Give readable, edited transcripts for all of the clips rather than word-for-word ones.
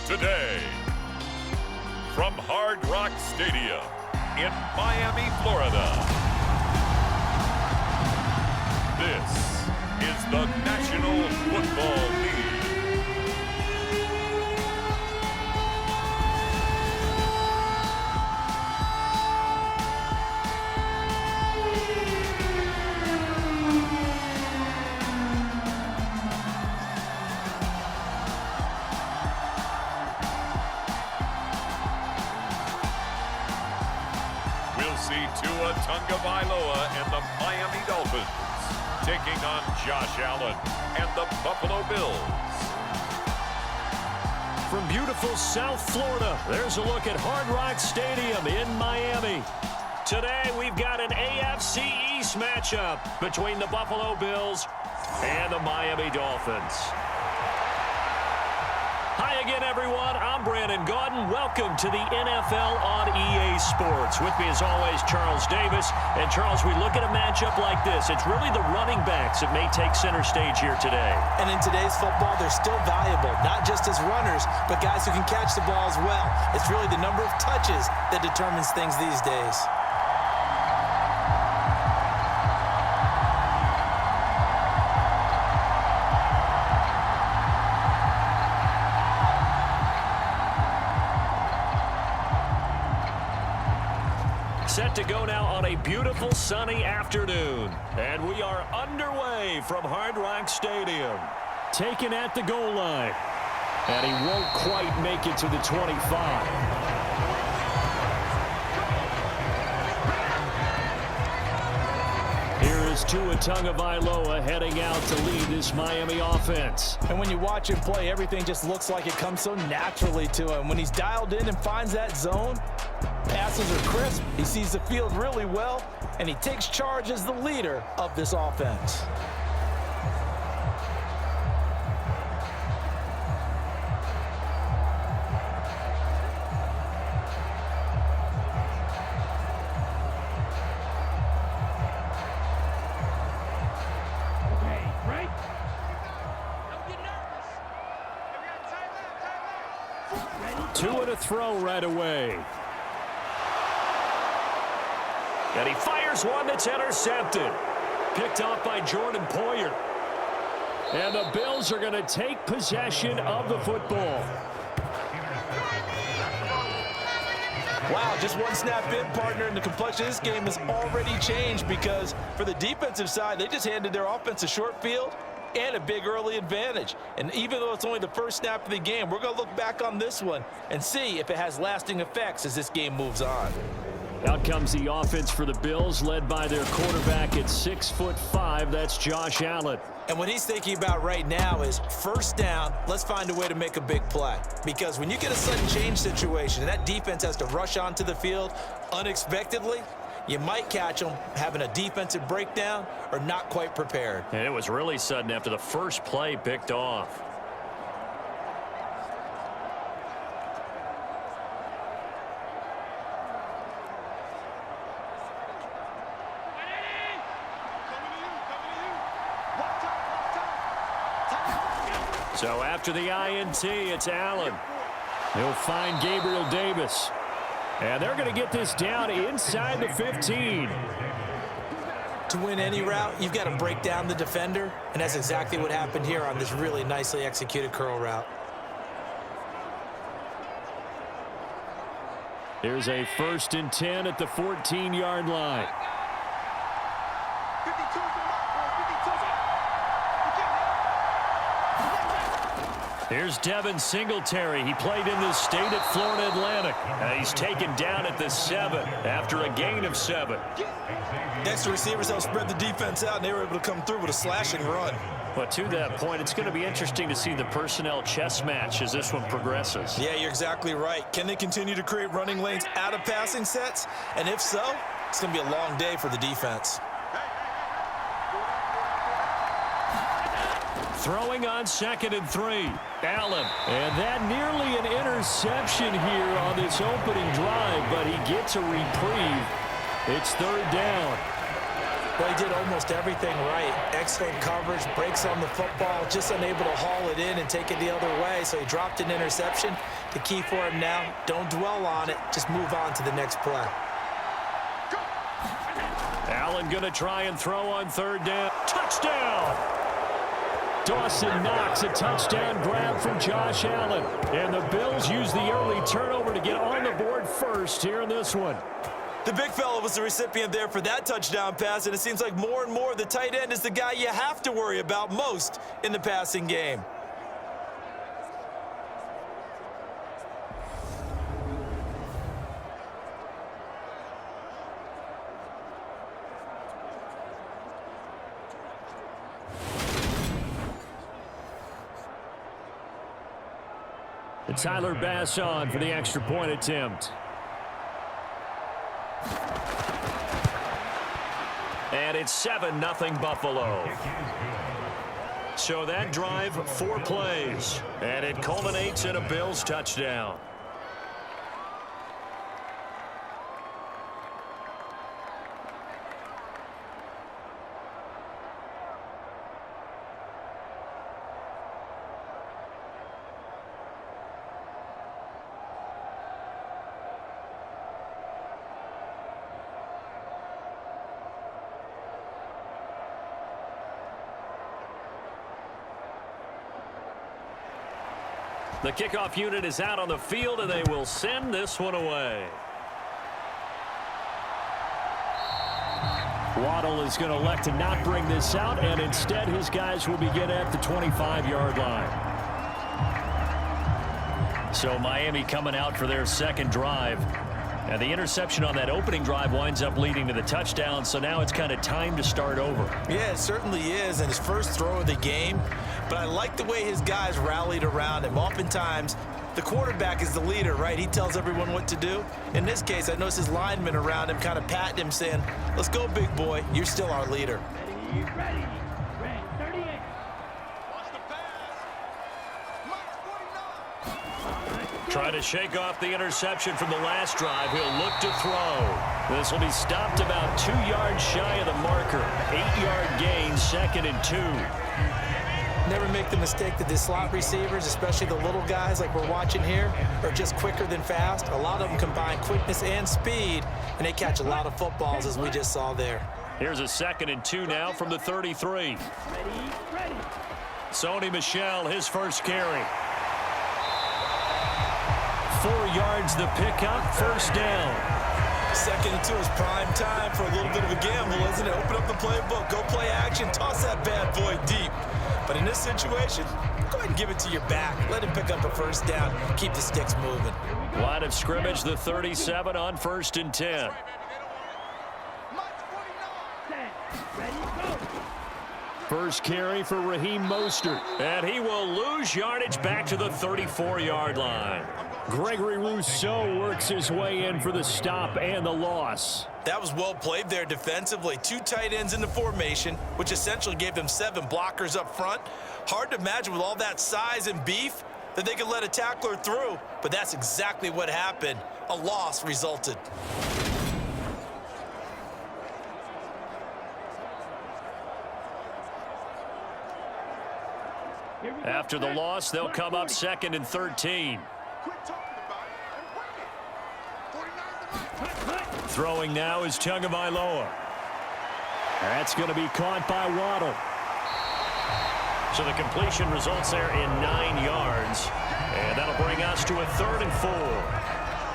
today. From Hard Rock Stadium in Miami, Florida. This is the National Football League. We'll see Tua Tagovailoa and the Miami Dolphins taking on Josh Allen and the Buffalo Bills. From beautiful South Florida, there's a look at Hard Rock Stadium in Miami. Today, we've got an AFC East matchup between the Buffalo Bills and the Miami Dolphins. Hi again, everyone. I'm Brandon Gaudin. Welcome to the NFL on EA Sports. With me, as always, Charles Davis. And, Charles, we look at a matchup like this. It's really the running backs that may take center stage here today. And in today's football, they're still valuable, not just as runners, but guys who can catch the ball as well. It's really the number of touches that determines things these days. Set to go now on a beautiful sunny afternoon. And we are underway from Hard Rock Stadium. Taken at the goal line. And he won't quite make it to the 25. Here is Tua Tagovailoa heading out to lead this Miami offense. And when you watch him play, everything just looks like it comes so naturally to him. When he's dialed in and finds that zone, passes are crisp, he sees the field really well, and he takes charge as the leader of this offense. Tua to throw right away. And he fires one that's intercepted. Picked off by Jordan Poyer. And the Bills are going to take possession of the football. Wow, just one snap in, partner, and the complexion of this game has already changed because for the defensive side, they just handed their offense a short field and a big early advantage. And even though it's only the first snap of the game, we're going to look back on this one and see if it has lasting effects as this game moves on. Out comes the offense for the Bills, led by their quarterback at 6'5". That's Josh Allen. And what he's thinking about right now is first down, let's find a way to make a big play. Because when you get a sudden change situation and that defense has to rush onto the field unexpectedly, you might catch them having a defensive breakdown or not quite prepared. And it was really sudden after the first play picked off. So after the INT, it's Allen. He'll find Gabriel Davis. And they're going to get this down inside the 15. To win any route, you've got to break down the defender, and that's exactly what happened here on this really nicely executed curl route. Here's a 1st and 10 at the 14-yard line. Here's Devin Singletary. He played in the state at Florida Atlantic. And he's taken down at the 7 after a gain of 7. Next, the receivers helped spread the defense out, and they were able to come through with a slashing run. But to that point, it's going to be interesting to see the personnel chess match as this one progresses. Yeah, you're exactly right. Can they continue to create running lanes out of passing sets? And if so, it's going to be a long day for the defense. Throwing on 2nd and 3. Allen. And that nearly an interception here on this opening drive, but he gets a reprieve. It's 3rd down. Well, he did almost everything right. Excellent coverage, breaks on the football, just unable to haul it in and take it the other way, so he dropped an interception. The key for him now, don't dwell on it, just move on to the next play. Allen going to try and throw on third down. Touchdown! Dawson Knox, a touchdown grab from Josh Allen. And the Bills use the early turnover to get on the board first here in this one. The big fella was the recipient there for that touchdown pass, and it seems like more and more the tight end is the guy you have to worry about most in the passing game. Tyler Bass on for the extra point attempt. And it's 7-0 Buffalo. So that drive, 4 plays. And it culminates in a Bills touchdown. The kickoff unit is out on the field, and they will send this one away. Waddle is going to elect to not bring this out, and instead his guys will begin at the 25-yard line. So Miami coming out for their second drive. And the interception on that opening drive winds up leading to the touchdown, so now it's kind of time to start over. Yeah, it certainly is, and his first throw of the game. But I like the way his guys rallied around him. Oftentimes, the quarterback is the leader, right? He tells everyone what to do. In this case, I noticed his linemen around him kind of patting him, saying, let's go, big boy. You're still our leader. Ready. 38. Watch the pass. Trying to shake off the interception from the last drive. He'll look to throw. This will be stopped about 2 yards shy of the marker. 8-yard gain, 2nd and 2. Never make the mistake that the slot receivers, especially the little guys like we're watching here, are just quicker than fast. A lot of them combine quickness and speed, and they catch a lot of footballs, as we just saw there. Here's a 2nd and 2 now from the 33. Ready. Sony Michel, his first carry. 4 yards the pickup, first down. 2nd and 2 is prime time for a little bit of a gamble, isn't it? Open up the playbook, go play action, toss that bad boy deep. But in this situation, go ahead and give it to your back. Let him pick up a first down, keep the sticks moving. Line of scrimmage, the 37 on 1st and 10. First carry for Raheem Mostert. And he will lose yardage back to the 34-yard line. Gregory Rousseau works his way in for the stop and the loss. That was well played there defensively. 2 tight ends in the formation, which essentially gave them 7 blockers up front. Hard to imagine with all that size and beef that they could let a tackler through, but that's exactly what happened. A loss resulted. After the loss, they'll come up 2nd and 13. Throwing now is Tagovailoa. That's going to be caught by Waddle. So the completion results there in 9 yards. And that'll bring us to a 3rd and 4.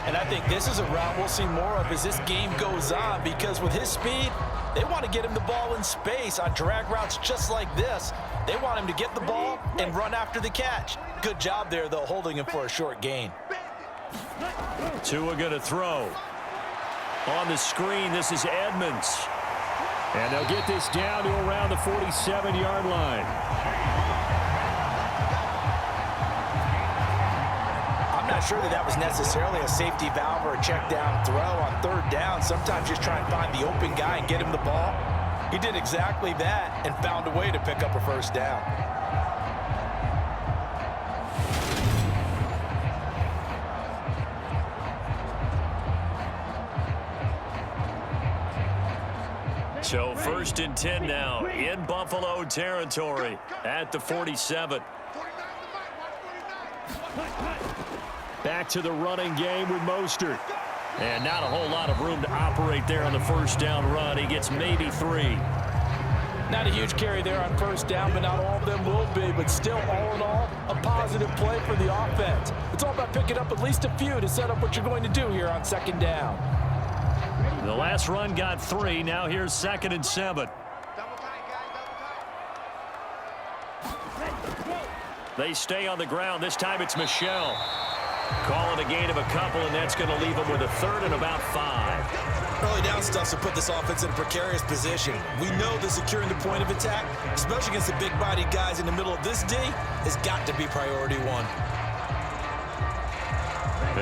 And I think this is a route we'll see more of as this game goes on, because with his speed, they want to get him the ball in space on drag routes just like this. They want him to get the ball and run after the catch. Good job there, though, holding him for a short gain. Tua going to throw. On the screen, this is Edmonds. And they'll get this down to around the 47-yard line. I'm not sure that was necessarily a safety valve or a check down throw on 3rd down. Sometimes just try and find the open guy and get him the ball. He did exactly that and found a way to pick up a first down. So 1st and 10 now in Buffalo territory at the 47. Back to the running game with Mostert. And not a whole lot of room to operate there on the first down run. He gets maybe 3. Not a huge carry there on first down, but not all of them will be. But still, all in all, a positive play for the offense. It's all about picking up at least a few to set up what you're going to do here on 2nd down. The last run got 3. Now here's 2nd and 7. They stay on the ground. This time it's Michel. Calling a gain of a couple, and that's going to leave them with a 3rd and about 5. Early down stuff to put this offense in a precarious position. We know that securing the point of attack, especially against the big-bodied guys in the middle of this D, has got to be priority 1.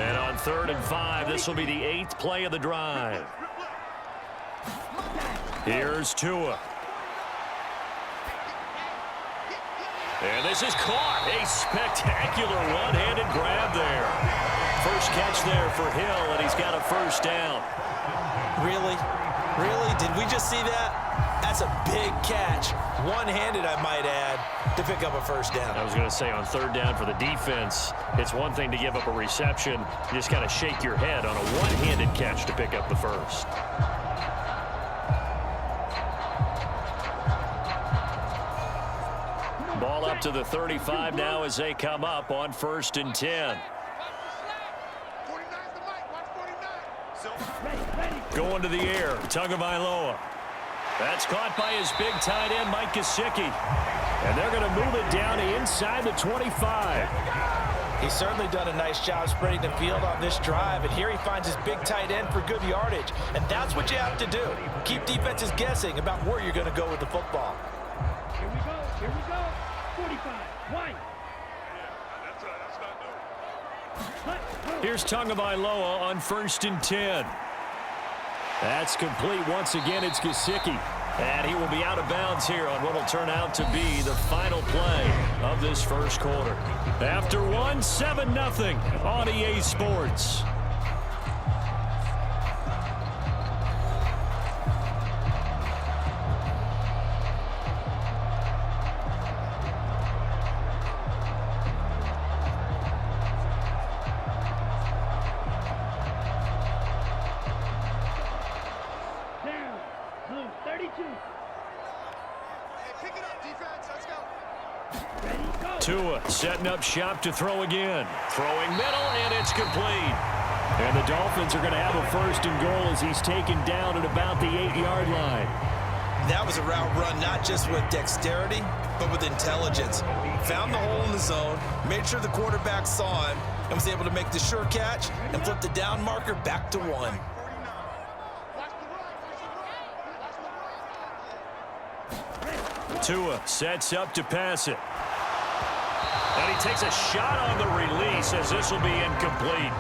And on 3rd and 5, this will be the 8th play of the drive. Here's Tua. And this is caught. A spectacular one-handed grab there. First catch there for Hill, and he's got a 1st down. Really? Really? Did we just see that? That's a big catch. One-handed, I might add, to pick up a 1st down. I was going to say on 3rd down for the defense, it's one thing to give up a reception. You just got to shake your head on a one-handed catch to pick up the 1st. Ball up to the 35 now as they come up on 1st and 10. Going to the air, Tagovailoa. That's caught by his big tight end, Mike Gesicki. And they're going to move it down to inside the 25. He's certainly done a nice job spreading the field on this drive, and here he finds his big tight end for good yardage. And that's what you have to do. Keep defenses guessing about where you're going to go with the football. Here we go. Here we go. 45. White. Here's Tagovailoa on 1st and 10. That's complete. Once again, it's Gesicki. And he will be out of bounds here on what will turn out to be the final play of this 1st quarter. After 1, 7-0 on EA Sports. Tua setting up shop to throw again. Throwing middle, and it's complete. And the Dolphins are going to have a 1st and goal as he's taken down at about the 8-yard line. That was a route run not just with dexterity, but with intelligence. Found the hole in the zone, made sure the quarterback saw him, and was able to make the sure catch and flip the down marker back to 1. Tua sets up to pass it. And he takes a shot on the release as this will be incomplete.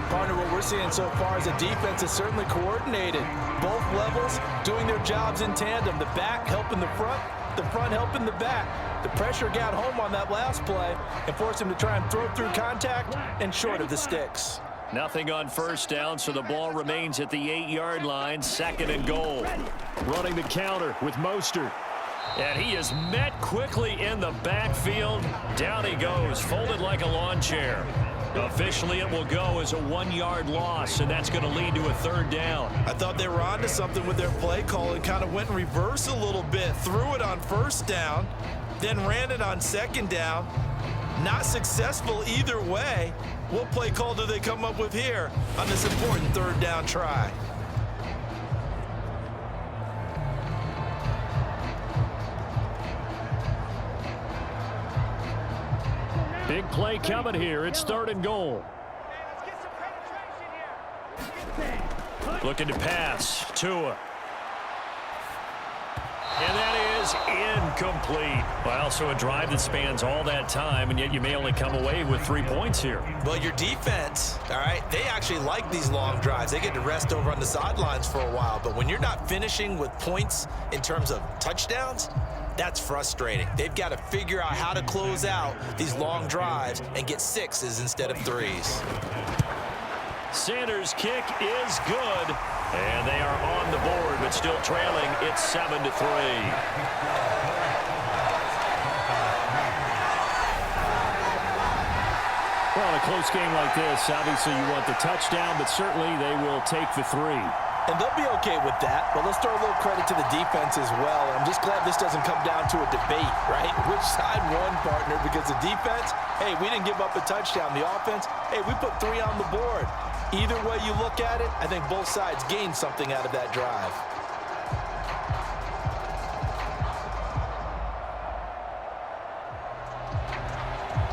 Partner, what we're seeing so far is the defense is certainly coordinated. Both levels doing their jobs in tandem. The back helping the front helping the back. The pressure got home on that last play and forced him to try and throw through contact and short of the sticks. Nothing on 1st down, so the ball remains at the 8-yard line. 2nd and goal. Running the counter with Mostert. And he is met quickly in the backfield. Down he goes, folded like a lawn chair. Officially, it will go as a 1-yard loss, and that's going to lead to a 3rd down. I thought they were onto something with their play call and kind of went in reverse a little bit. Threw it on 1st down, then ran it on 2nd down. Not successful either way. What play call do they come up with here on this important 3rd down try? Big play coming here. It's 3rd and goal. Looking to pass. Tua. And that is incomplete. Well, so a drive that spans all that time, and yet you may only come away with 3 points here. Well, your defense, all right, they actually like these long drives. They get to rest over on the sidelines for a while. But when you're not finishing with points in terms of touchdowns, that's frustrating. They've got to figure out how to close out these long drives and get 6s instead of 3s. Sanders' kick is good. And they are on the board, but still trailing. It's 7-3. Well, in a close game like this, obviously you want the touchdown, but certainly they will take the 3. And they'll be okay with that, but let's throw a little credit to the defense as well. I'm just glad this doesn't come down to a debate, right? Which side won, partner? Because the defense, hey, we didn't give up a touchdown. The offense, hey, we put 3 on the board. Either way you look at it, I think both sides gained something out of that drive.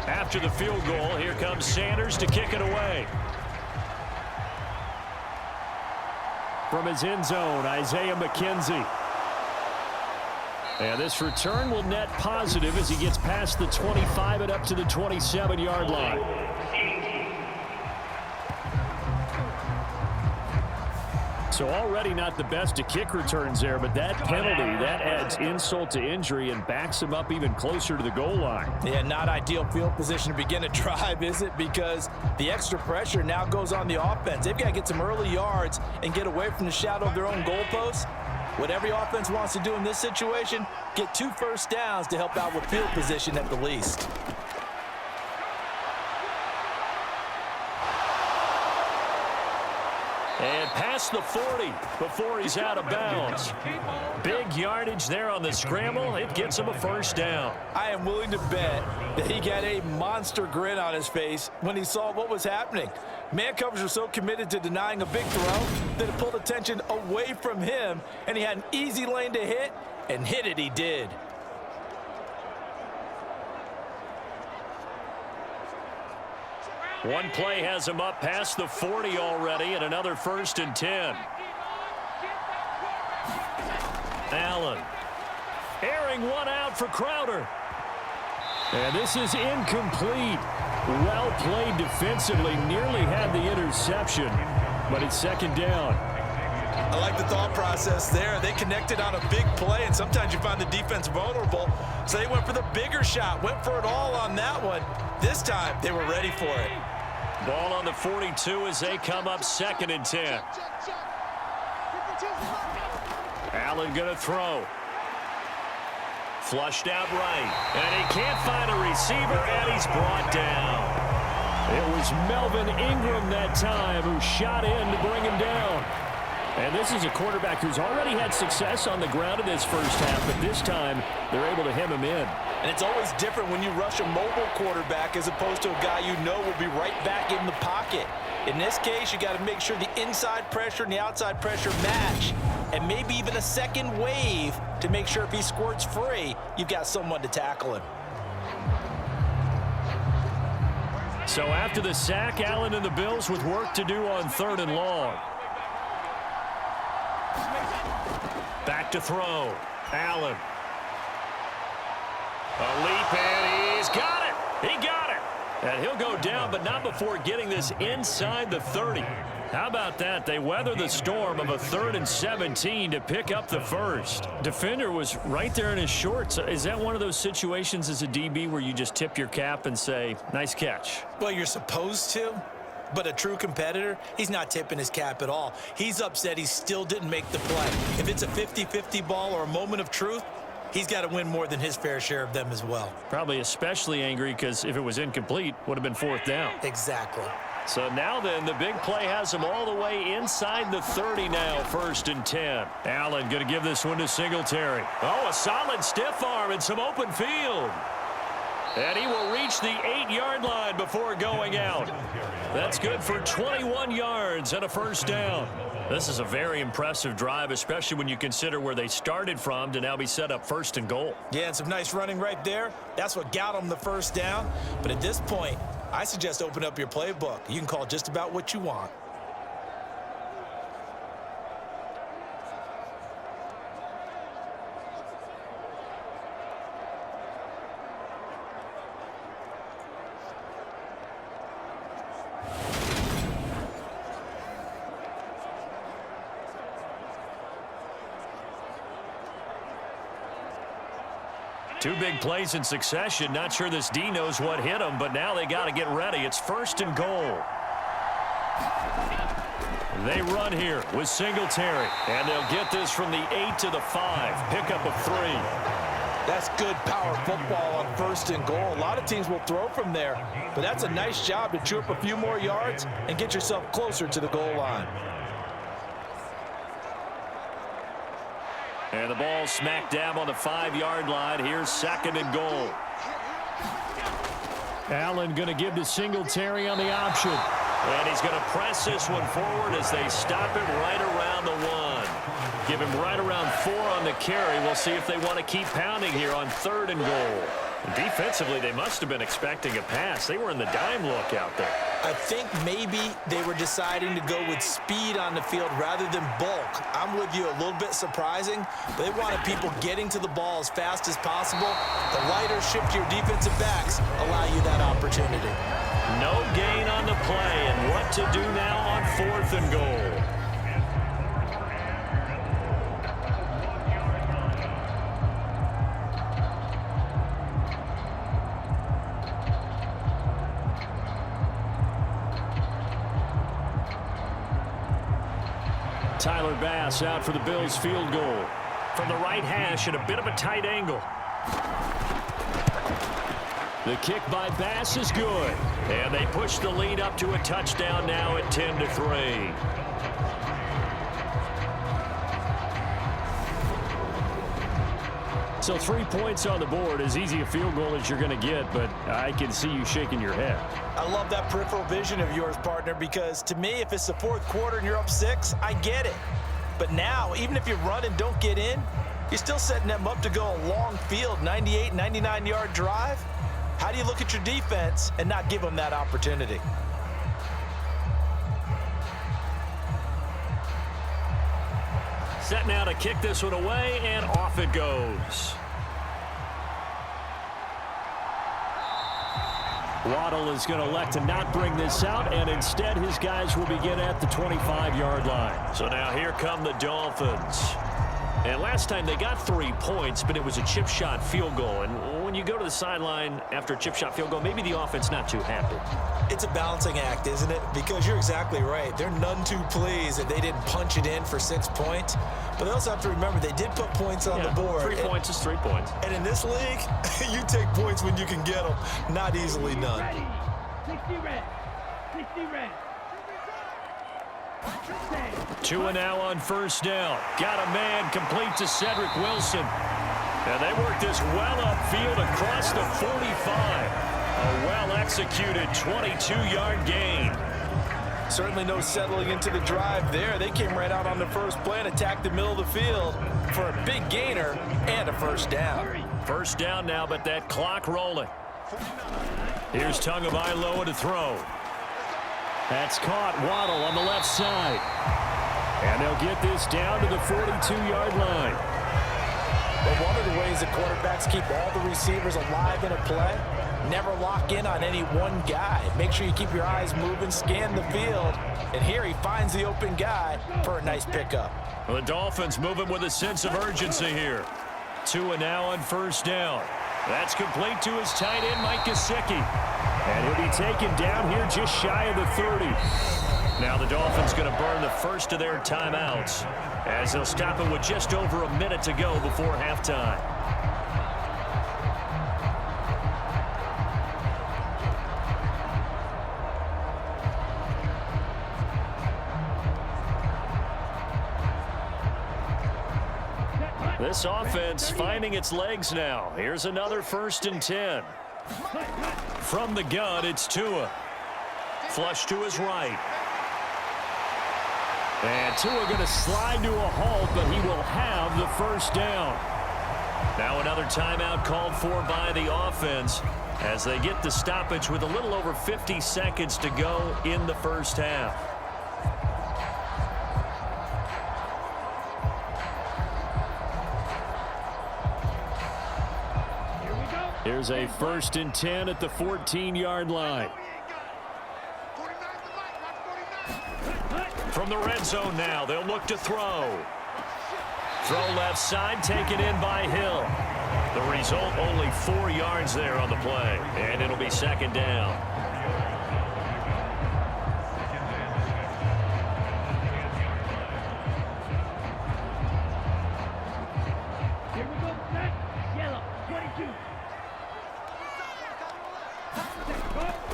After the field goal, here comes Sanders to kick it away. From his end zone, Isaiah McKenzie. And this return will net positive as he gets past the 25 and up to the 27-yard line. So already not the best to kick returns there, but that penalty, that adds insult to injury and backs him up even closer to the goal line. Yeah, not ideal field position to begin a drive, is it? Because the extra pressure now goes on the offense. They've got to get some early yards and get away from the shadow of their own goalposts. What every offense wants to do in this situation, get 2 first downs to help out with field position at the least. And past the 40 before he's out of bounds. Big yardage there on the scramble. It gets him a first down. I am willing to bet that he got a monster grin on his face when he saw what was happening. Man coverage was so committed to denying a big throw that it pulled attention away from him, and he had an easy lane to hit, and hit it he did. One play has him up past the 40 already, and another 1st and 10. Allen airing one out for Crowder. And this is incomplete. Well played defensively, nearly had the interception, but it's 2nd down. I like the thought process there. They connected on a big play, and sometimes you find the defense vulnerable. So they went for the bigger shot, went for it all on that one. This time, they were ready for it. Ball on the 42 as they come up 2nd and 10. Allen going to throw. Flushed out right. And he can't find a receiver, and he's brought down. It was Melvin Ingram that time who shot in to bring him down. And this is a quarterback who's already had success on the ground in this first half, but this time they're able to hem him in. And it's always different when you rush a mobile quarterback as opposed to a guy you know will be right back in the pocket. In this case, you got to make sure the inside pressure and the outside pressure match, and maybe even a second wave to make sure if he squirts free, you've got someone to tackle him. So after the sack, Allen and the Bills with work to do on 3rd and long. Back to throw. Allen. A leap, and he's got it. He got it. And he'll go down, but not before getting this inside the 30. How about that? They weather the storm of a 3rd and 17 to pick up the first. Defender was right there in his shorts. Is that one of those situations as a DB where you just tip your cap and say, nice catch? Well, you're supposed to. But a true competitor, he's not tipping his cap at all. He's upset he still didn't make the play. If it's a 50-50 ball or a moment of truth, he's got to win more than his fair share of them as well. Probably especially angry because if it was incomplete, would have been 4th down. Exactly. So now then, the big play has him all the way inside the 30 now, 1st and 10. Allen going to give this one to Singletary. Oh, a solid stiff arm and some open field. And he will reach the 8-yard line before going out. That's good for 21 yards and a first down. This is a very impressive drive, especially when you consider where they started from to now be set up 1st and goal. Yeah, and some nice running right there. That's what got them the first down. But at this point, I suggest open up your playbook. You can call just about what you want. Two big plays in succession. Not sure this D knows what hit him, but now they got to get ready. It's 1st and goal. They run here with Singletary, and they'll get this from the 8 to the 5. Pickup of 3. That's good power football on 1st and goal. A lot of teams will throw from there, but that's a nice job to chew up a few more yards and get yourself closer to the goal line. And the ball smack dab on the 5-yard line. Here's 2nd and goal. Allen going to give to Singletary on the option. And he's going to press this one forward as they stop him right around the 1. Give him right around 4 on the carry. We'll see if they want to keep pounding here on 3rd and goal. Defensively, they must have been expecting a pass. They were in the dime look out there. I think maybe they were deciding to go with speed on the field rather than bulk. I'm with you, a little bit surprising, but they wanted people getting to the ball as fast as possible. The lighter shift to your defensive backs allow you that opportunity. No gain on the play, and what to do now on 4th and goal. Tyler Bass out for the Bills field goal. From the right hash at a bit of a tight angle. The kick by Bass is good. And they push the lead up to a touchdown now at 10-3. So 3 points on the board, as easy a field goal as you're going to get, but I can see you shaking your head. I love that peripheral vision of yours, partner, because to me, if it's the 4th quarter and you're up 6, I get it. But now, even if you run and don't get in, you're still setting them up to go a long field, 98, 99-yard drive. How do you look at your defense and not give them that opportunity? Set now to kick this one away, and off it goes. Waddle is going to elect to not bring this out, and instead his guys will begin at the 25-yard line. So now here come the Dolphins. And last time they got 3 points, but it was a chip shot field goal. And when you go to the sideline after a chip shot field goal, maybe the offense not too happy. It's a balancing act, isn't it? Because you're exactly right. They're none too pleased that they didn't punch it in for 6 points. But they also have to remember they did put points on the board. 3 points is 3 points. And in this league, you take points when you can get them. Not easily done. Ready. 60 red. 60 red. Two now on 1st down. Got a man complete to Cedric Wilson. And they work this well upfield across the 45. A well-executed 22-yard gain. Certainly no settling into the drive there. They came right out on the first play and attacked the middle of the field for a big gainer and a 1st down. 1st down now, but that clock rolling. Here's Tagovailoa to throw. That's caught. Waddle on the left side. And they'll get this down to the 42-yard line. But one of the ways that quarterbacks keep all the receivers alive in a play, never lock in on any one guy. Make sure you keep your eyes moving, scan the field. And here he finds the open guy for a nice pickup. Well, the Dolphins moving with a sense of urgency here. Tua now on 1st down. That's complete to his tight end, Mike Gesicki. And he'll be taken down here just shy of the 30. Now the Dolphins going to burn the first of their timeouts as they'll stop it with just over a minute to go before halftime. This offense finding its legs now. Here's another 1st and 10. From the gun, it's Tua. Flush to his right. And Tua going to slide to a halt, but he will have the 1st down. Now another timeout called for by the offense as they get the stoppage with a little over 50 seconds to go in the 1st half. Here's a 1st and 10 at the 14-yard line. From the red zone now, they'll look to throw. Throw left side, taken in by Hill. The result, only 4 yards there on the play, and it'll be 2nd down.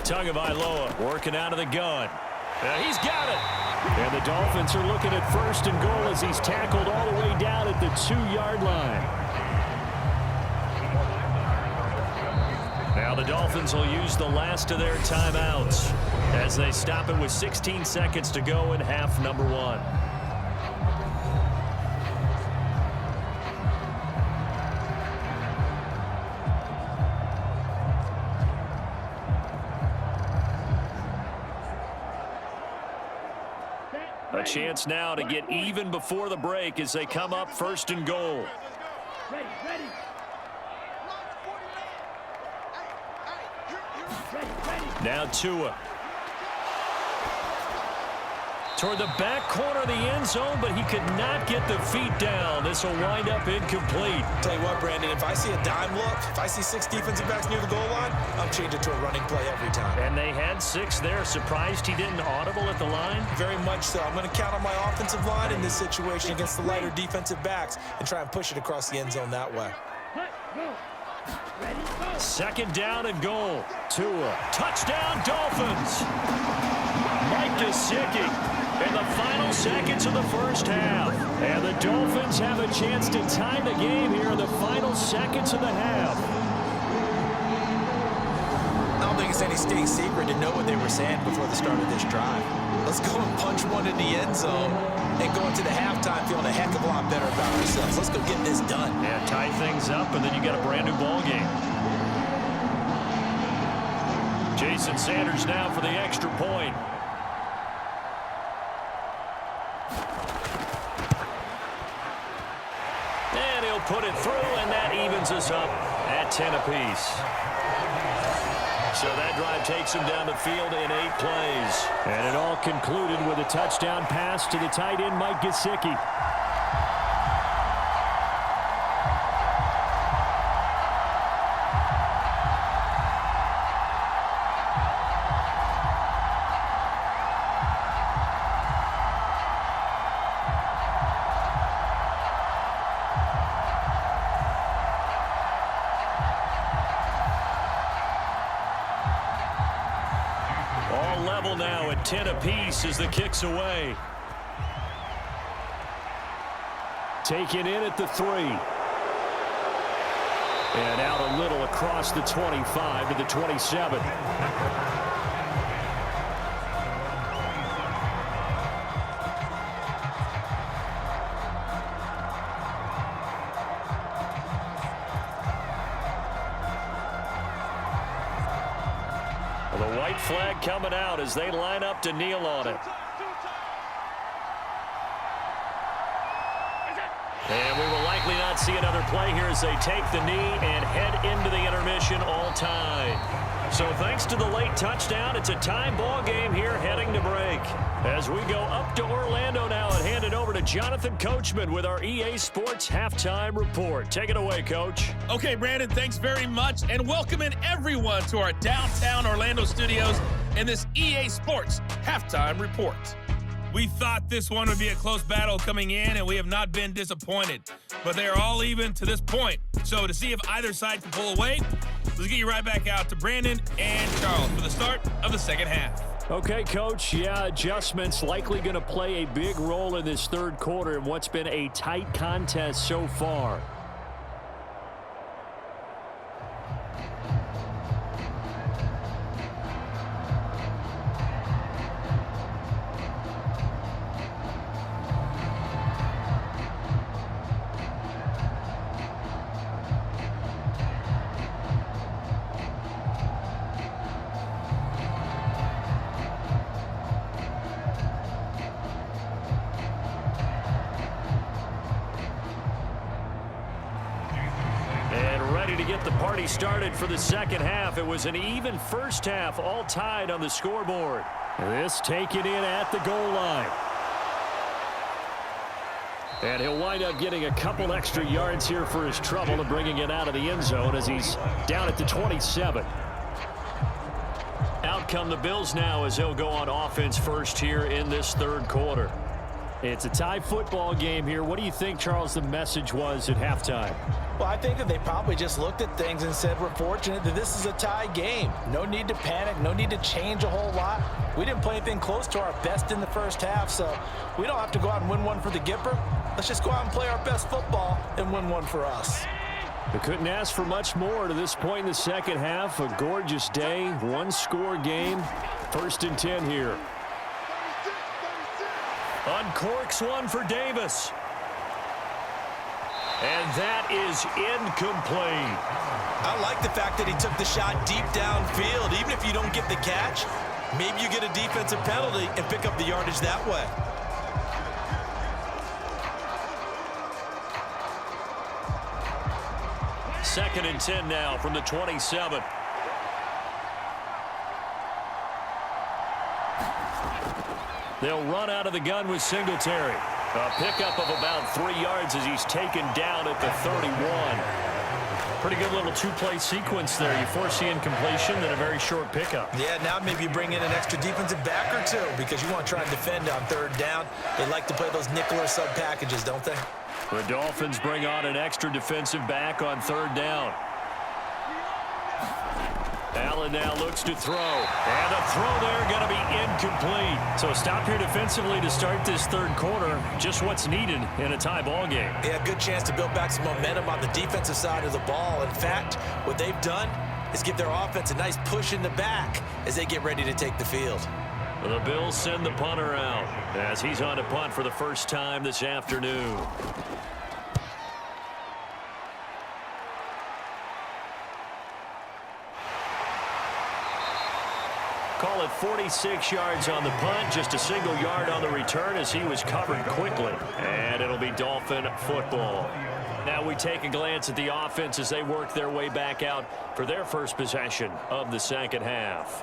Tagovailoa working out of the gun. He's got it. And the Dolphins are looking at 1st and goal as he's tackled all the way down at the 2-yard line. Now the Dolphins will use the last of their timeouts as they stop it with 16 seconds to go in half number 1. A chance now to get even before the break as they come up 1st and goal. Ready. Now Tua. Toward the back corner of the end zone, but he could not get the feet down. This will wind up incomplete. Tell you what, Brandon, if I see a dime look, if I see 6 defensive backs near the goal line, I'm changing to a running play every time. And they had 6 there. Surprised he didn't audible at the line? Very much so. I'm going to count on my offensive line in this situation against the lighter defensive backs and try and push it across the end zone that way. Go. Ready, go. 2nd down and goal. Tua. Touchdown, Dolphins. Mike Gesicki in the final seconds of the first half. And the Dolphins have a chance to tie the game here in the final seconds of the half. I don't think it's any state secret to know what they were saying before the start of this drive. Let's go and punch one in the end zone and go into the halftime feeling a heck of a lot better about ourselves. Let's go get this done. Yeah, tie things up, and then you got a brand new ball game. Jason Sanders now for the extra point. And he'll put it through, and that evens us up at 10 apiece. So that drive takes him down the field in 8 plays. And it all concluded with a touchdown pass to the tight end, Mike Gesicki. Now at 10 apiece as the kick's away. Taken in at the 3. And out a little across the 25 to the 27. The white flag coming out as they line up to kneel on it. And we will likely not see another play here as they take the knee and head into the intermission all tied. So thanks to the late touchdown, it's a tie ball game here heading to break. As we go up to Orlando now and hand it over to Jonathan Coachman with our EA Sports Halftime Report. Take it away, Coach. Okay, Brandon, thanks very much, and welcome in everyone to our downtown Orlando studios and this EA Sports Halftime Report. We thought this one would be a close battle coming in, and we have not been disappointed. But they are all even to this point. So to see if either side can pull away, let's get you right back out to Brandon and Charles for the start of the second half. Okay, Coach. Yeah, adjustments likely going to play a big role in this third quarter in what's been a tight contest so far. To get the party started for the second half. It was an even first half, all tied on the scoreboard. This taken in at the goal line. And he'll wind up getting a couple extra yards here for his trouble and bringing it out of the end zone as he's down at the 27. Out come the Bills now as they'll go on offense first here in this third quarter. It's a tie football game here. What do you think, Charles, the message was at halftime? Well, I think that they probably just looked at things and said, we're fortunate that this is a tie game. No need to panic, no need to change a whole lot. We didn't play anything close to our best in the first half, so we don't have to go out and win one for the Gipper. Let's just go out and play our best football and win one for us. We couldn't ask for much more to this point in the second half. A gorgeous day, one-score game. 1st and 10 here. Uncorks one for Davis. And that is incomplete. I like the fact that he took the shot deep downfield. Even if you don't get the catch, maybe you get a defensive penalty and pick up the yardage that way. Second and 10 now from the 27. They'll run out of the gun with Singletary. A pickup of about 3 yards as he's taken down at the 31. Pretty good little two-play sequence there. You force the incompletion, then a very short pickup. Yeah, now maybe you bring in an extra defensive back or two because you want to try and defend on 3rd down. They like to play those nickel or sub packages, don't they? The Dolphins bring on an extra defensive back on 3rd down. Allen now looks to throw. And a throw there going to be incomplete. So stop here defensively to start this 3rd quarter. Just what's needed in a tie ball game. Yeah, good chance to build back some momentum on the defensive side of the ball. In fact, what they've done is give their offense a nice push in the back as they get ready to take the field. The Bills send the punter out as he's on to punt for the first time this afternoon. Call it 46 yards on the punt, just a single yard on the return as he was covered quickly. And it'll be Dolphin football. Now we take a glance at the offense as they work their way back out for their first possession of the second half.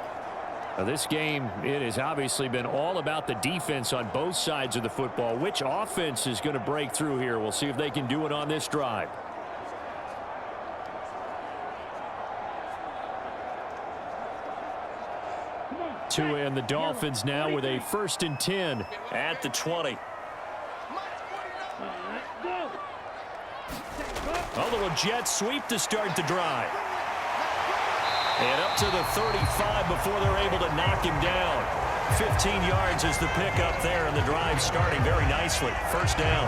Now this game, it has obviously been all about the defense on both sides of the football. Which offense is going to break through here? We'll see if they can do it on this drive. And the Dolphins now with a 1st and 10 at the 20. A little jet sweep to start the drive. And up to the 35 before they're able to knock him down. 15 yards is the pickup there, and the drive starting very nicely. 1st down.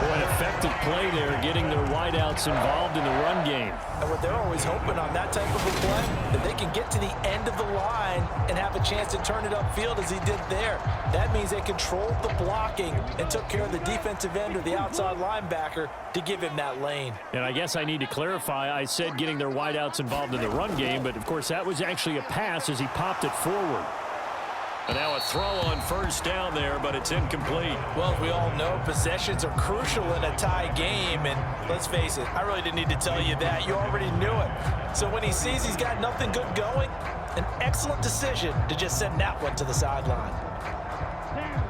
Boy, an effective play there, getting their wideouts involved in the run game. And what they're always hoping on that type of a play, that they can get to the end of the line and have a chance to turn it upfield as he did there. That means they controlled the blocking and took care of the defensive end or the outside linebacker to give him that lane. And I guess I need to clarify, I said getting their wideouts involved in the run game, but of course that was actually a pass as he popped it forward. And now a throw on 1st down there, but it's incomplete. Well, as we all know, possessions are crucial in a tie game. And let's face it, I really didn't need to tell you that. You already knew it. So when he sees he's got nothing good going, an excellent decision to just send that one to the sideline.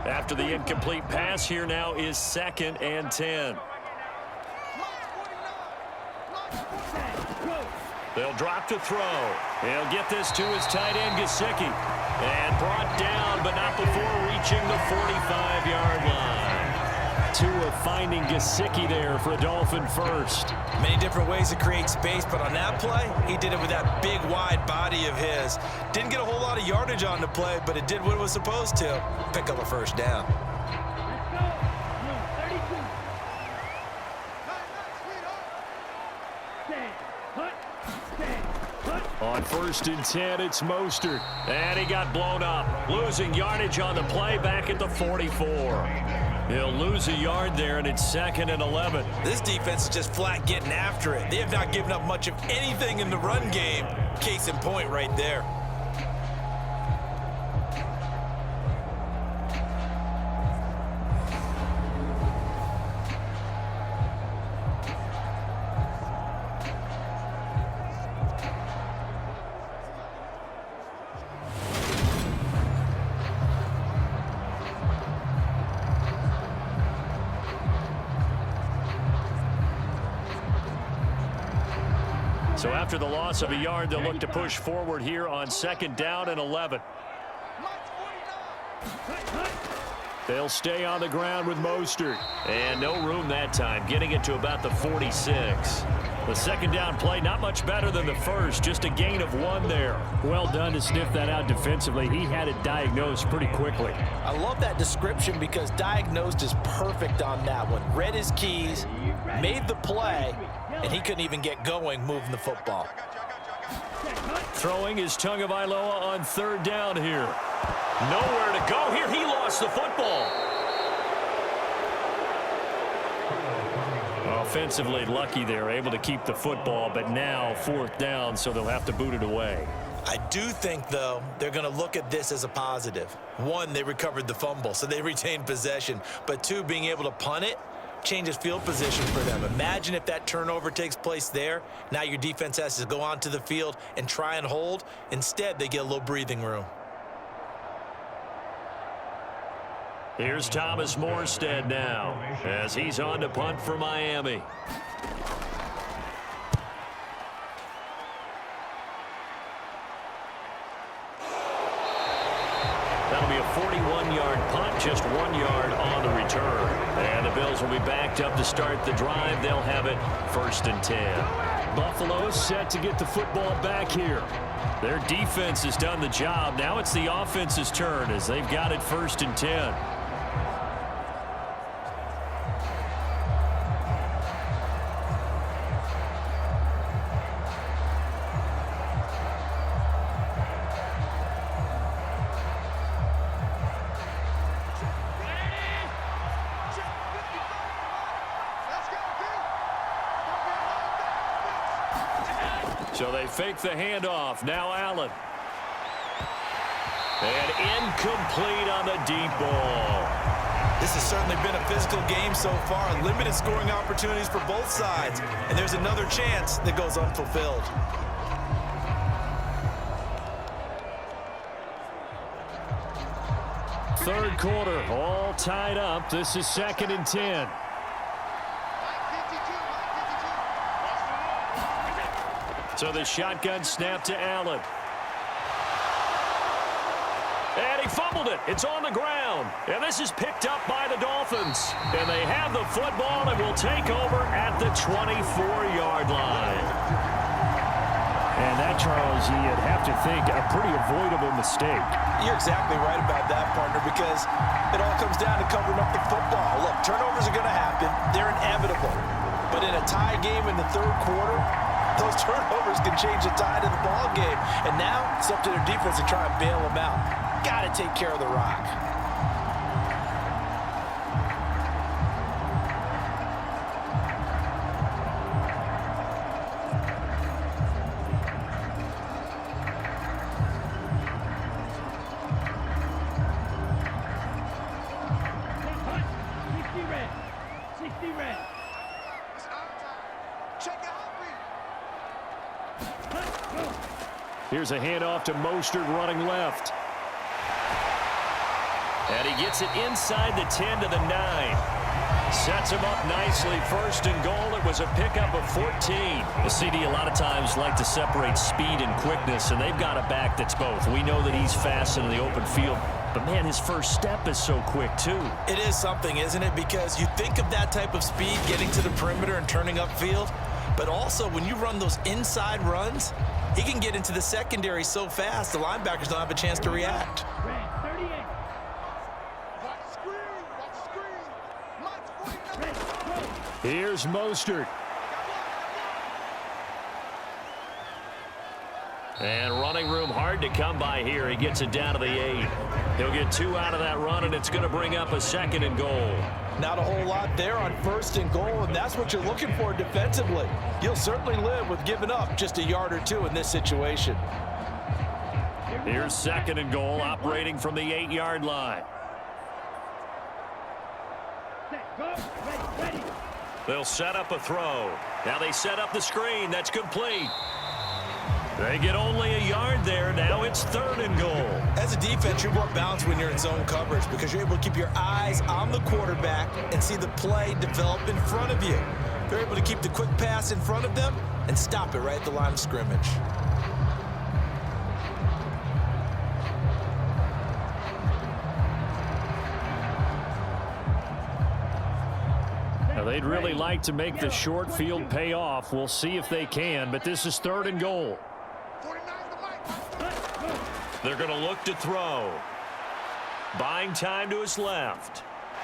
After the incomplete pass, here now is 2nd and 10. They'll drop to throw. He'll get this to his tight end, Gesicki. And brought down, but not before reaching the 45-yard line. Tua finding Gesicki there for a Dolphin 1st. Many different ways to create space, but on that play, he did it with that big, wide body of his. Didn't get a whole lot of yardage on the play, but it did what it was supposed to. Pick up a 1st down. On 1st and 10, it's Mostert. And he got blown up. Losing yardage on the play back at the 44. He'll lose a yard there, and it's 2nd and 11. This defense is just flat getting after it. They have not given up much of anything in the run game. Case in point right there. So after the loss of a yard, they'll look to push forward here on 2nd down and 11. They'll stay on the ground with Mostert. And no room that time, getting it to about the 46. The second down play, not much better than the first, just a gain of 1 there. Well done to sniff that out defensively. He had it diagnosed pretty quickly. I love that description because diagnosed is perfect on that one. Read his keys, made the play, and he couldn't even get going moving the football. Throwing is Tagovailoa on third down here. Nowhere to go here. He lost the football. Offensively lucky they're able to keep the football, but now fourth down, so they'll have to boot it away. I do think, though, they're going to look at this as a positive. 1, they recovered the fumble, so they retained possession. But 2, being able to punt it changes field position for them. Imagine if that turnover takes place there. Now your defense has to go onto the field and try and hold. Instead, they get a little breathing room. Here's Thomas Morstead now as he's on to punt for Miami. That'll be a 41-yard punt, just 1 yard on the return. And the Bills will be backed up to start the drive. They'll have it 1st and 10. Buffalo set to get the football back here. Their defense has done the job. Now it's the offense's turn as they've got it 1st and 10. So they fake the handoff. Now Allen. And incomplete on the deep ball. This has certainly been a physical game so far. Limited scoring opportunities for both sides. And there's another chance that goes unfulfilled. Third quarter, all tied up. This is 2nd and 10. So the shotgun snap to Allen. And he fumbled it. It's on the ground. And this is picked up by the Dolphins. And they have the football and will take over at the 24-yard line. And that, Charles, you'd have to think a pretty avoidable mistake. You're exactly right about that, partner, because it all comes down to covering up the football. Look, turnovers are going to happen. They're inevitable. But in a tie game in the third quarter, those turnovers can change the tide of the ball game. And now it's up to their defense to try and bail them out. Got to take care of the rock. Here's a handoff to Mostert running left. And he gets it inside the 10 to the 9. Sets him up nicely. 1st and goal. It was a pickup of 14. The CD a lot of times like to separate speed and quickness, and they've got a back that's both. We know that he's fast in the open field, but man, his first step is so quick too. It is something, isn't it? Because you think of that type of speed getting to the perimeter and turning upfield, but also when you run those inside runs, he can get into the secondary so fast the linebackers don't have a chance to react. Here's Mostert. And running room hard to come by here. He gets it down to the 8. He'll get 2 out of that run, and it's going to bring up a 2nd and goal. Not a whole lot there on 1st and goal, and that's what you're looking for defensively. You'll certainly live with giving up just a yard or 2 in this situation. Here's 2nd and goal, operating from the 8-yard line. They'll set up a throw. Now they set up the screen. That's complete. They get only a yard there. Now it's 3rd and goal. As a defense, you're more balanced when you're in zone coverage because you're able to keep your eyes on the quarterback and see the play develop in front of you. They're able to keep the quick pass in front of them and stop it right at the line of scrimmage. They'd really like to make the short field pay off. We'll see if they can, but this is 3rd and goal. They're going to look to throw. Buying time to his left.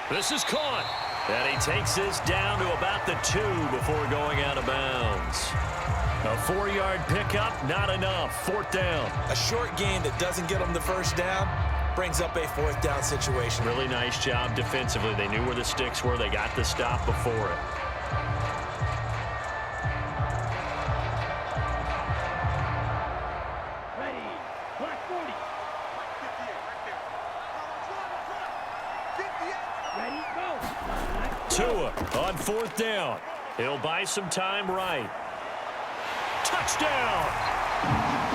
This is caught. And he takes this down to about the 2 before going out of bounds. A 4-yard pickup, not enough. 4th down. A short gain that doesn't get them the first down brings up a 4th down situation. Really nice job defensively. They knew where the sticks were. They got the stop before it. Ready. Black 40. Ready, go. Tua on 4th down. He'll buy some time right. Touchdown!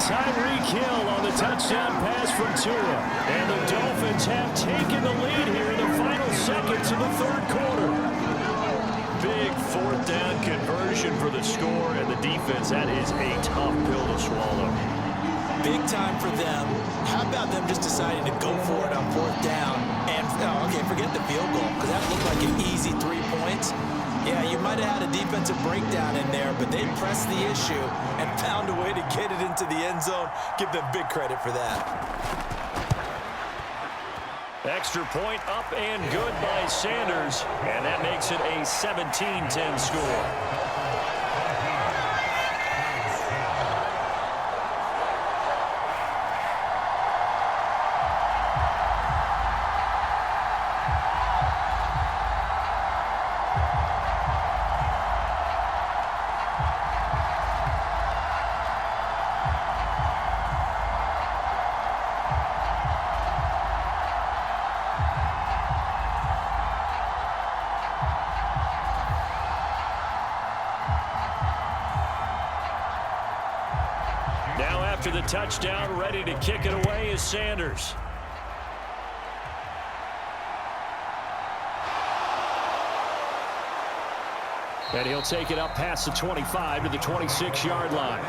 Tyreek Hill on the touchdown pass from Tua. And the Dolphins have taken the lead here in the final seconds of the 3rd quarter. Big 4th down conversion for the score, and the defense, that is a tough pill to swallow. Big time for them. How about them just deciding to go for it on 4th down? And, okay, forget the field goal, because that looked like an easy 3 points. Yeah, you might have had a defensive breakdown in there, but they pressed the issue and found a way to get it into the end zone. Give them big credit for that. Extra point up and good by Sanders, and that makes it a 17-10 score. Now after the touchdown, ready to kick it away is Sanders. And he'll take it up past the 25 to the 26-yard line.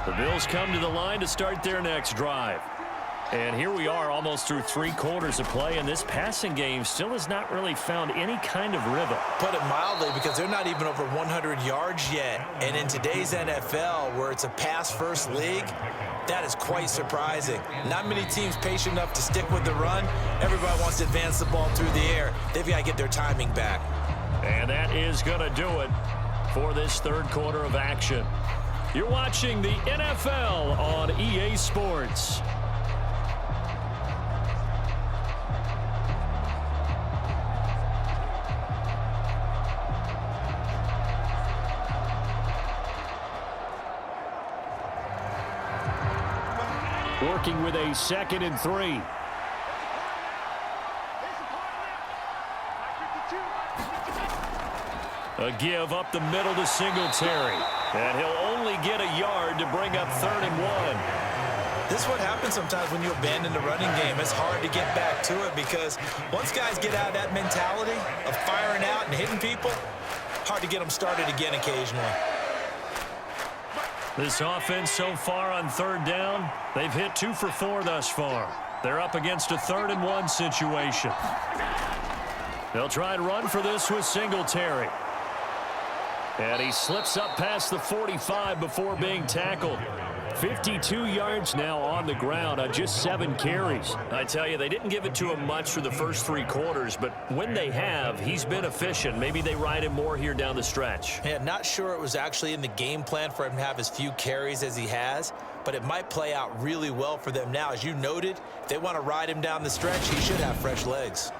The Bills come to the line to start their next drive. And here we are almost through 3 quarters of play, and this passing game still has not really found any kind of rhythm. Put it mildly, because they're not even over 100 yards yet. And in today's NFL, where it's a pass-first league, that is quite surprising. Not many teams patient enough to stick with the run. Everybody wants to advance the ball through the air. They've got to get their timing back. And that is going to do it for this 3rd quarter of action. You're watching the NFL on EA Sports. Working with a 2nd and 3. A give up the middle to Singletary. And he'll only get a yard to bring up 3rd and 1. This is what happens sometimes when you abandon the running game. It's hard to get back to it because once guys get out of that mentality of firing out and hitting people, hard to get them started again occasionally. This offense so far on 3rd down, they've hit 2 for 4 thus far. They're up against a 3rd and 1 situation. They'll try and run for this with Singletary. And he slips up past the 45 before being tackled. 52 yards now on the ground on just 7 carries. I tell you, they didn't give it to him much for the first 3 quarters, but when they have, he's been efficient. Maybe they ride him more here down the stretch. Yeah, not sure it was actually in the game plan for him to have as few carries as he has, but it might play out really well for them now. As you noted, if they want to ride him down the stretch, he should have fresh legs.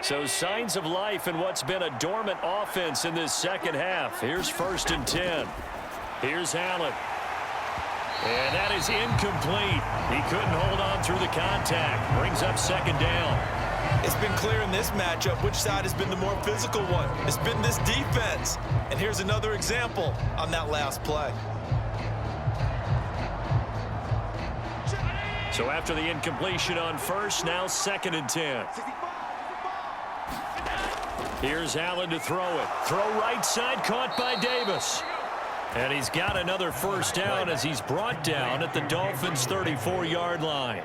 So signs of life in what's been a dormant offense in this second half. Here's 1st and 10. Here's Allen. And that is incomplete. He couldn't hold on through the contact. Brings up 2nd down. It's been clear in this matchup which side has been the more physical one. It's been this defense. And here's another example on that last play. So after the incompletion on first, now 2nd and 10. Here's Allen to throw it. Throw right side, caught by Davis. And he's got another first down as he's brought down at the Dolphins' 34-yard line.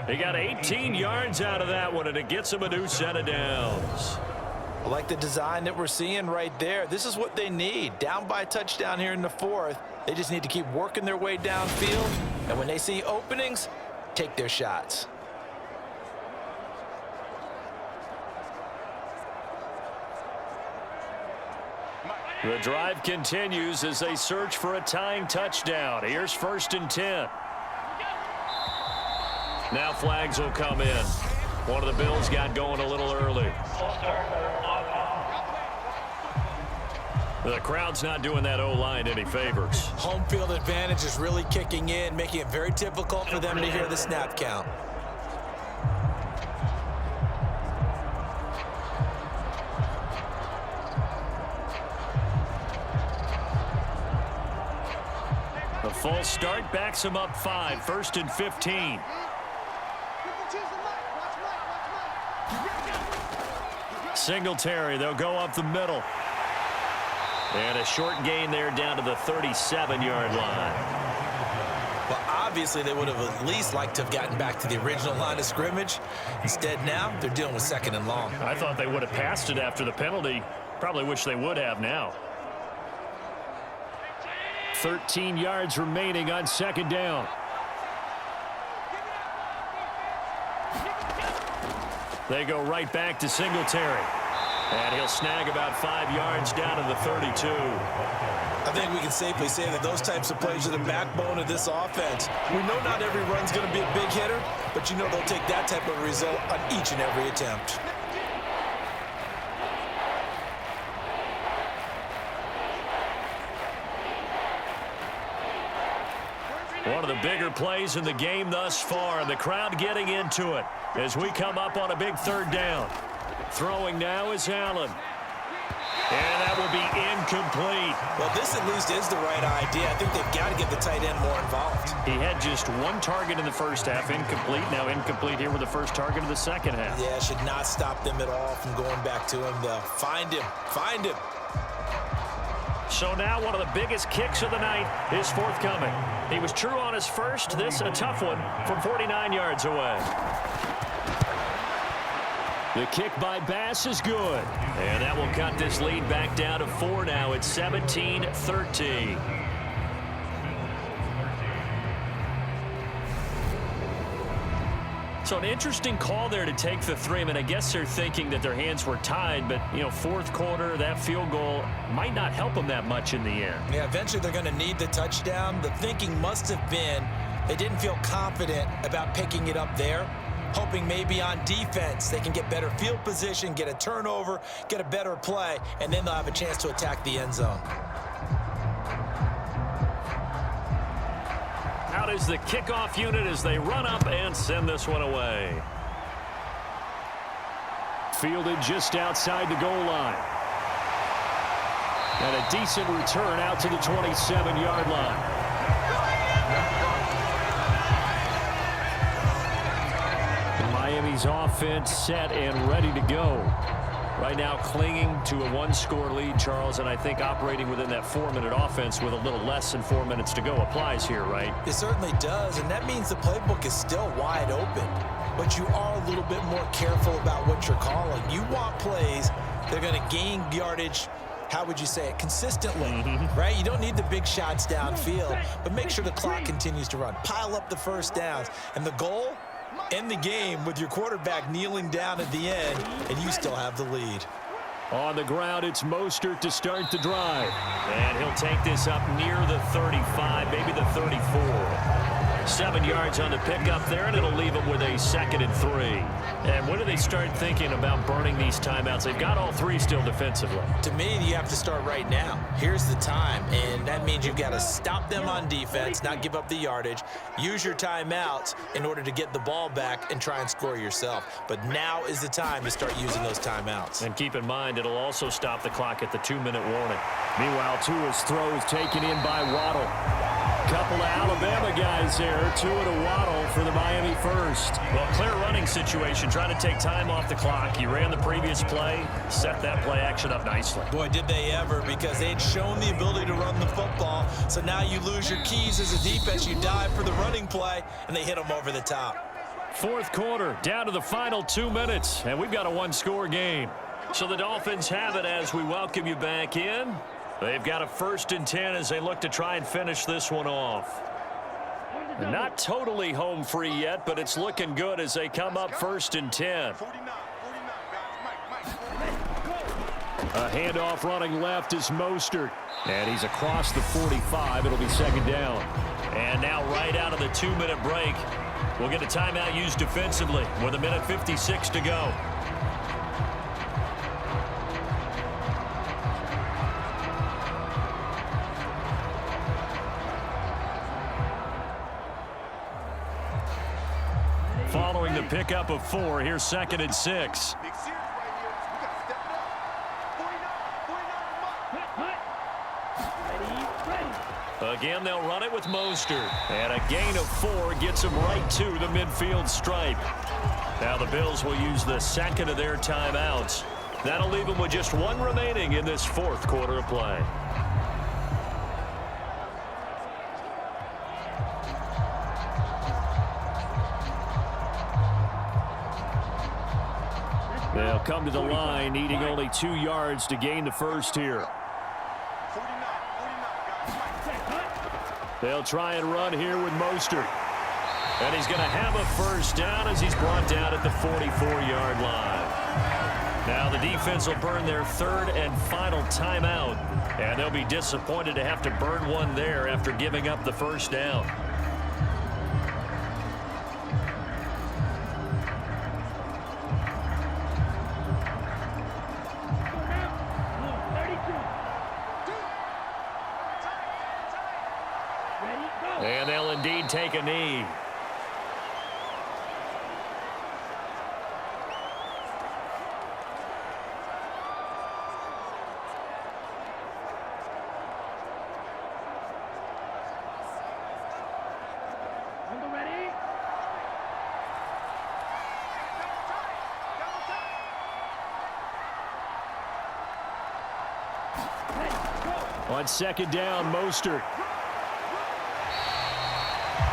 He got 18 yards out of that one, and it gets him a new set of downs. I like the design that we're seeing right there. This is what they need. Down by a touchdown here in the 4th. They just need to keep working their way downfield. And when they see openings, take their shots. The drive continues as they search for a tying touchdown. Here's 1st and 10. Now flags will come in. One of the Bills got going a little early. The crowd's not doing that O-line any favors. Home field advantage is really kicking in, making it very difficult for them to hear the snap count. The false start backs him up 5, 1st and 15. Singletary, they'll go up the middle. And a short gain there down to the 37-yard line. Well, obviously they would have at least liked to have gotten back to the original line of scrimmage. Instead now, they're dealing with 2nd and long. I thought they would have passed it after the penalty. Probably wish they would have now. 13 yards remaining on 2nd down. They go right back to Singletary. And he'll snag about 5 yards down to the 32. I think we can safely say that those types of plays are the backbone of this offense. We know not every run's going to be a big hitter, but you know they'll take that type of result on each and every attempt. One of the bigger plays in the game thus far, and the crowd getting into it as we come up on a big 3rd down. Throwing now is Allen. And that will be incomplete. Well, this at least is the right idea. I think they've got to get the tight end more involved. He had just 1 target in the first half, incomplete. Now incomplete here with the first target of the second half. Yeah, should not stop them at all from going back to him, though. Find him. Find him. So now one of the biggest kicks of the night is forthcoming. He was true on his first. This a tough one from 49 yards away. The kick by Bass is good. And that will cut this lead back down to 4 now. It's 17-13. So an interesting call there to take the 3. I mean, I guess they're thinking that their hands were tied, but, you know, 4th quarter, that field goal might not help them that much in the end. Yeah, eventually they're going to need the touchdown. The thinking must have been they didn't feel confident about picking it up there, hoping maybe on defense they can get better field position, get a turnover, get a better play, and then they'll have a chance to attack the end zone. Out is the kickoff unit as they run up and send this one away. Fielded just outside the goal line. And a decent return out to the 27-yard line. Miami's offense set and ready to go. Right now clinging to a 1-score lead, Charles, and I think operating within that 4-minute offense with a little less than 4 minutes to go applies here, right? It certainly does, and that means the playbook is still wide open. But you are a little bit more careful about what you're calling. You want plays that are going to gain yardage, how would you say it, consistently, right? You don't need the big shots downfield, but make sure the clock continues to run. Pile up the first downs, and the goal, end the game with your quarterback kneeling down at the end, and you still have the lead. On the ground, it's Mostert to start the drive. And he'll take this up near the 35, maybe the 34. 7 yards on the pickup there, and it'll leave them with a 2nd and 3. And when do they start thinking about burning these timeouts? They've got all 3 still defensively. To me, you have to start right now. Here's the time, and that means you've got to stop them on defense, not give up the yardage, use your timeouts in order to get the ball back and try and score yourself. But now is the time to start using those timeouts. And keep in mind, it'll also stop the clock at the 2-minute warning. Meanwhile, Tua's throw is taken in by Waddle. Couple of Alabama guys there, two in a waddle for the Miami first. Well, clear running situation, trying to take time off the clock. He ran the previous play, set that play action up nicely. Boy, did they ever, because they had shown the ability to run the football. So now you lose your keys as a defense. You dive for the running play, and they hit them over the top. Fourth quarter, down to the final 2 minutes, and we've got a one-score game. So the Dolphins have it as we welcome you back in. They've got a 1st and 10 as they look to try and finish this one off. Not totally home free yet, but it's looking good as they come up 1st and 10. A handoff running left is Mostert. And he's across the 45. It'll be 2nd down. And now right out of the 2-minute break, we'll get a timeout used defensively with 1:56 to go. Following the pickup of 4, here's 2nd and 6. Again, they'll run it with Mostert. And a gain of 4 gets them right to the midfield stripe. Now the Bills will use the 2nd of their timeouts. That'll leave them with just 1 remaining in this 4th quarter of play. They'll come to the line, needing only 2 yards to gain the first here. They'll try and run here with Mostert. And he's going to have a 1st down as he's brought down at the 44-yard line. Now the defense will burn their 3rd and final timeout. And they'll be disappointed to have to burn one there after giving up the 1st down. And they'll indeed take a knee. On 2nd down, Mostert.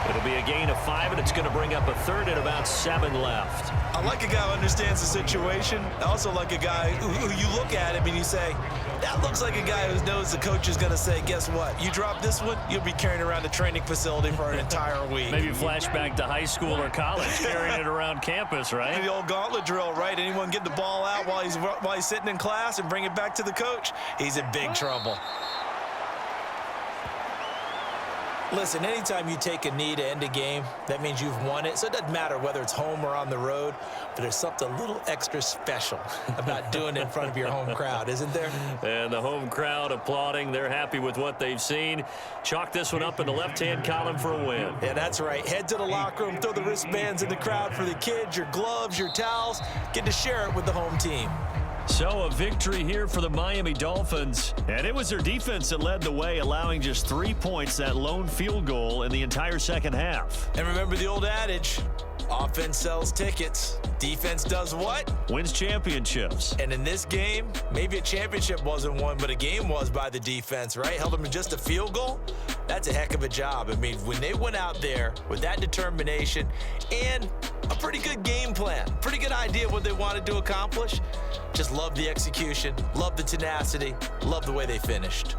It'll be a gain of 5, and it's going to bring up a 3rd and about 7 left. I like a guy who understands the situation. I also like a guy who you look at him and you say, that looks like a guy who knows the coach is going to say, guess what? You drop this one, you'll be carrying around the training facility for an entire week. Maybe flashback to high school or college, carrying it around campus, right? The old gauntlet drill, right? Anyone get the ball out while he's sitting in class and bring it back to the coach? He's in big trouble. Listen, anytime you take a knee to end a game, that means you've won it. So it doesn't matter whether it's home or on the road, but there's something a little extra special about doing it in front of your home crowd, isn't there? And the home crowd applauding. They're happy with what they've seen. Chalk this one up in the left-hand column for a win. Yeah, that's right. Head to the locker room, throw the wristbands in the crowd for the kids, your gloves, your towels. Get to share it with the home team. So a victory here for the Miami Dolphins. And it was their defense that led the way, allowing just 3 points, that lone field goal in the entire second half. And remember the old adage, offense sells tickets. Defense does what? Wins championships. And in this game, maybe a championship wasn't won, but a game was by the defense, right? Held them to just a field goal. That's a heck of a job. I mean, when they went out there with that determination and a pretty good game plan, pretty good idea what they wanted to accomplish, just love the execution, love the tenacity, love the way they finished.